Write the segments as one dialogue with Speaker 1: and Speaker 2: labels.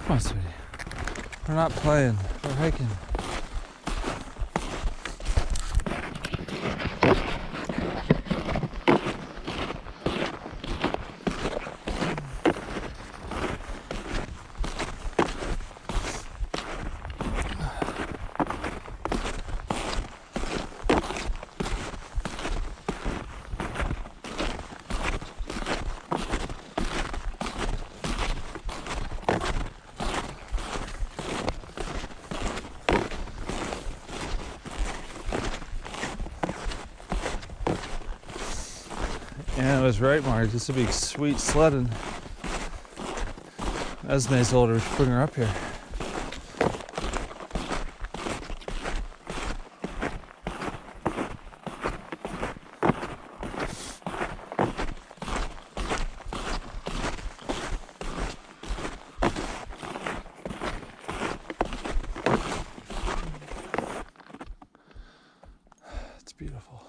Speaker 1: Come on, sweetie. We're not playing. We're hiking. Yeah, I was right, Mark. This would be sweet sledding. Esme's older. We should bring her up here. It's beautiful.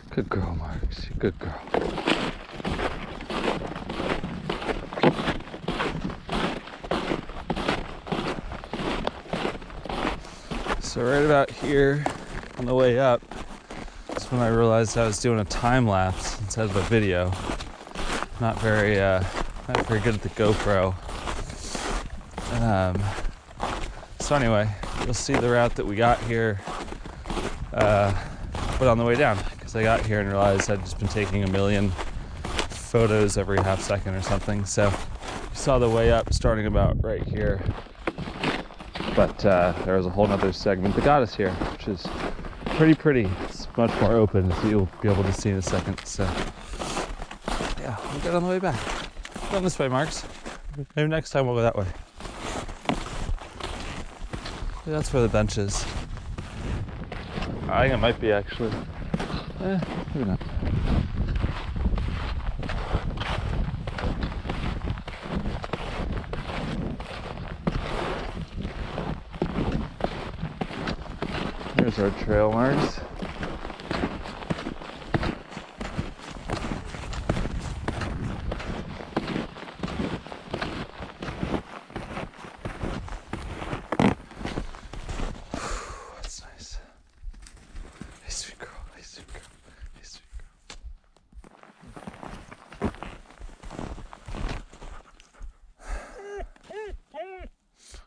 Speaker 1: Good girl, Marks. Good girl. So right about here, on the way up, is when I realized I was doing a time lapse instead of a video. Not very good at the GoPro. So anyway, you'll see the route that we got here, but on the way down. Because I got here and realized I'd just been taking a million photos every half second or something. So you saw the way up starting about right here. But there was a whole nother segment that got us here, which is pretty. It's much more open, as you'll be able to see in a second. So yeah, we'll get on the way back. Going this way, Marks. Maybe next time we'll go that way. Maybe that's where the bench is. I think it might be, actually. Maybe not. Here's our trail marks. That's nice. Hey, sweet girl. Hey, sweet girl. Hey, sweet girl.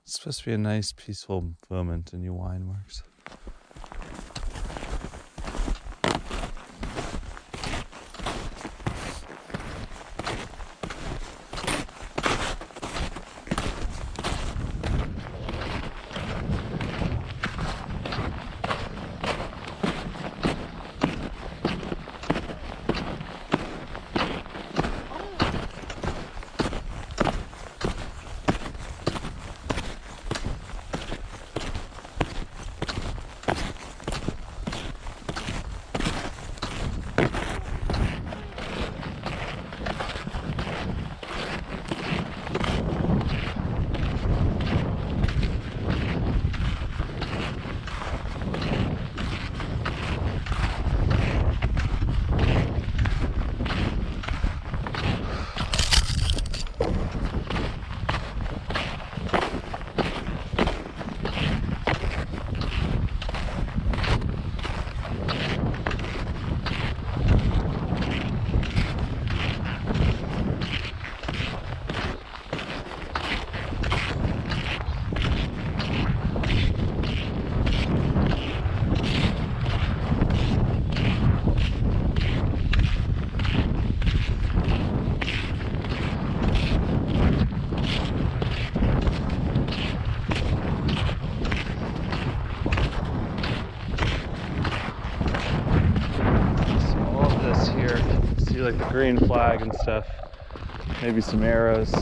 Speaker 1: It's supposed to be a nice, peaceful moment, and you whine, Marks. like the green flag and stuff, maybe some arrows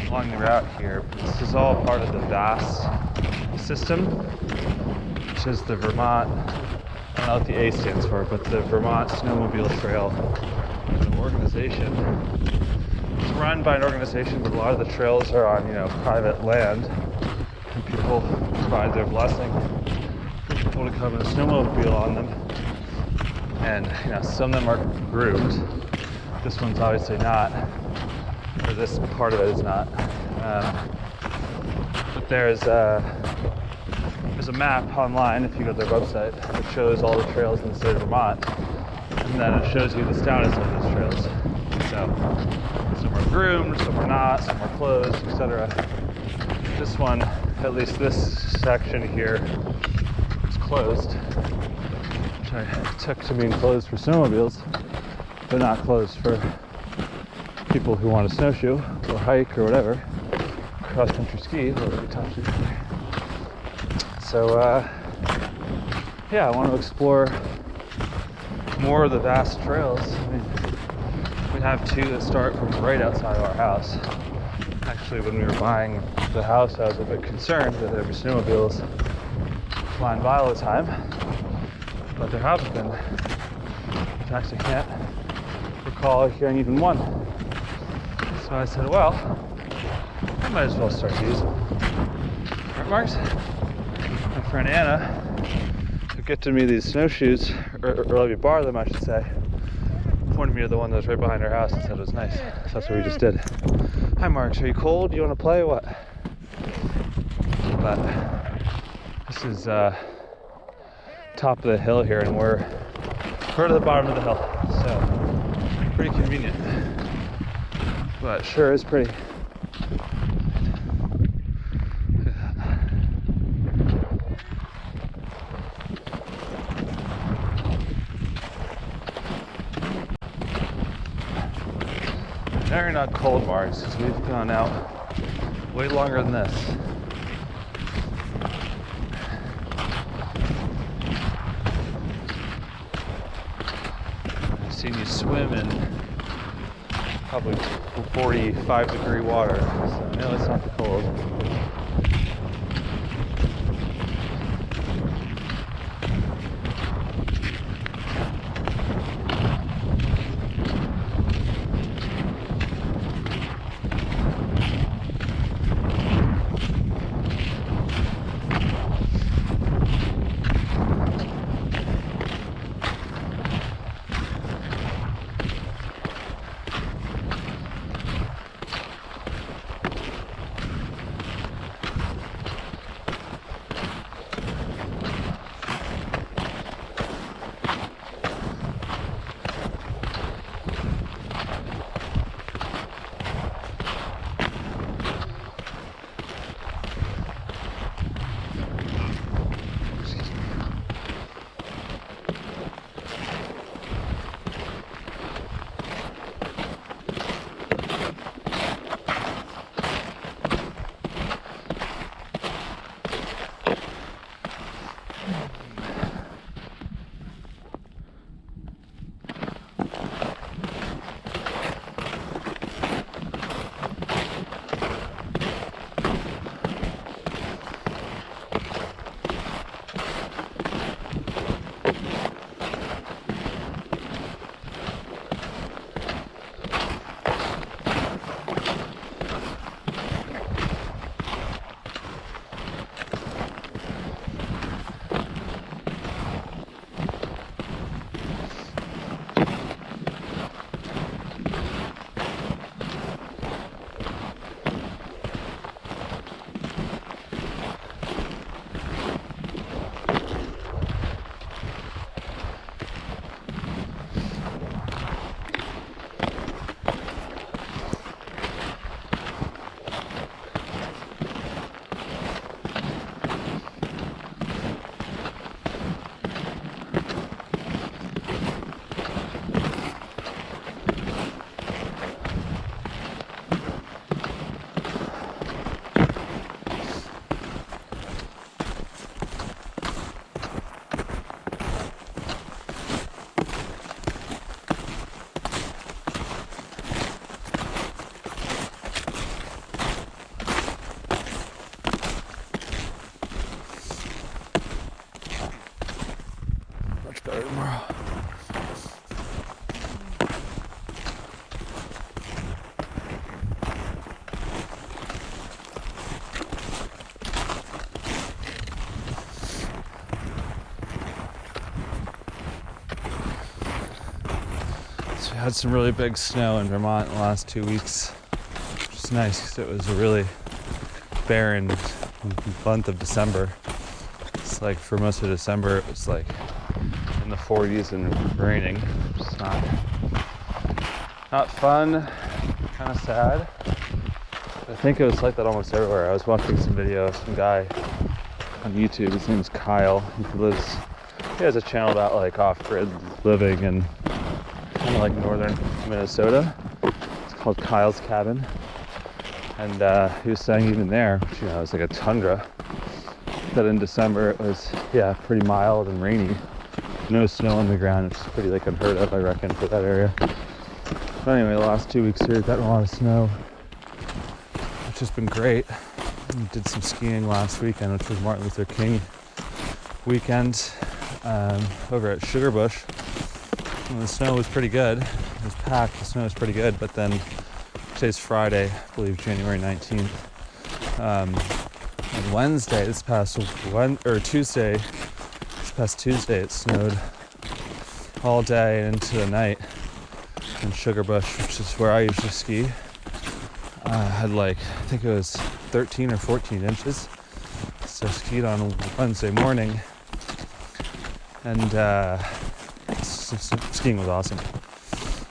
Speaker 1: along the route here. This is all part of the VAS system, which is the Vermont, I don't know what the A stands for, but the Vermont Snowmobile Trail is an organization. It's run by an organization, but a lot of the trails are on, private land, and people provide their blessing for people to come and snowmobile on them. And some of them are groomed. This one's obviously not, or this part of it is not. But there's a map online, if you go to their website, that shows all the trails in the state of Vermont, and then it shows you the status of those trails. So some are groomed, some are not, some are closed, etc. This one, at least this section here, is closed, which I took to mean closed for snowmobiles, but not closed for people who want to snowshoe or hike or whatever, cross-country ski, whatever we talked to. So, I want to explore more of the vast trails. I mean, we have two that start from right outside of our house. Actually, when we were buying the house, I was a bit concerned that there were snowmobiles flying by all the time, but there haven't been. In fact, I can't recall hearing even one. So I said, well, I might as well start to use them. Right, Marks? My friend Anna, who gifted me these snowshoes, or let me borrow them, I should say, pointed me to the one that was right behind her house and said it was nice. So that's what we just did. Hi, Marks, are you cold? Do you want to play? What? But this is top of the hill here, and we're at the bottom of the hill, so pretty convenient. But sure is pretty. Now you're not cold, Marks, because we've gone out way longer than this. I've seen you swim in probably 45-degree water, so no, it's not the cold. had some really big snow in Vermont in the last 2 weeks, which is nice because it was a really barren month of December. It's like for most of December it was like in the 40s and raining. It's not fun, kind of sad. I think it was like that almost everywhere. I was watching some video of some guy on YouTube. His name is Kyle. He has a channel about like off-grid living in kind of like northern Minnesota. It's called Kyle's Cabin. And he was saying even there, which, you know, it was like a tundra, that in December it was, yeah, pretty mild and rainy. No snow on the ground, which is pretty like unheard of, I reckon, for that area. But anyway, the last 2 weeks here, we've gotten a lot of snow, which has been great. We did some skiing last weekend, which was Martin Luther King weekend, over at Sugarbush. And the snow was pretty good. It was packed, the snow was pretty good, but then today's Friday, I believe January 19th. And Wednesday, Tuesday, it snowed all day and into the night in Sugarbush, which is where I usually ski. Had like, I think it was 13 or 14 inches. So I skied on Wednesday morning, and skiing was awesome.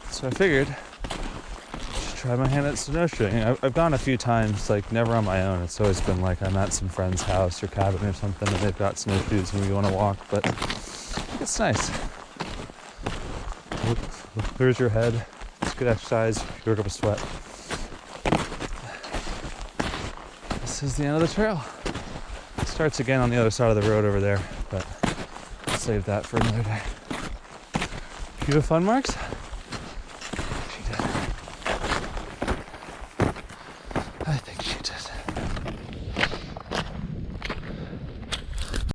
Speaker 1: So I figured I should try my hand at snowshoeing. I've gone a few times, like never on my own. It's always been like I'm at some friend's house or cabin or something, and they've got snowshoes and we want to walk, but it's nice. Clears your head. It's good exercise. You work up a sweat. This is the end of the trail. It starts again on the other side of the road over there, but I'll save that for another day. You have fun, Marks?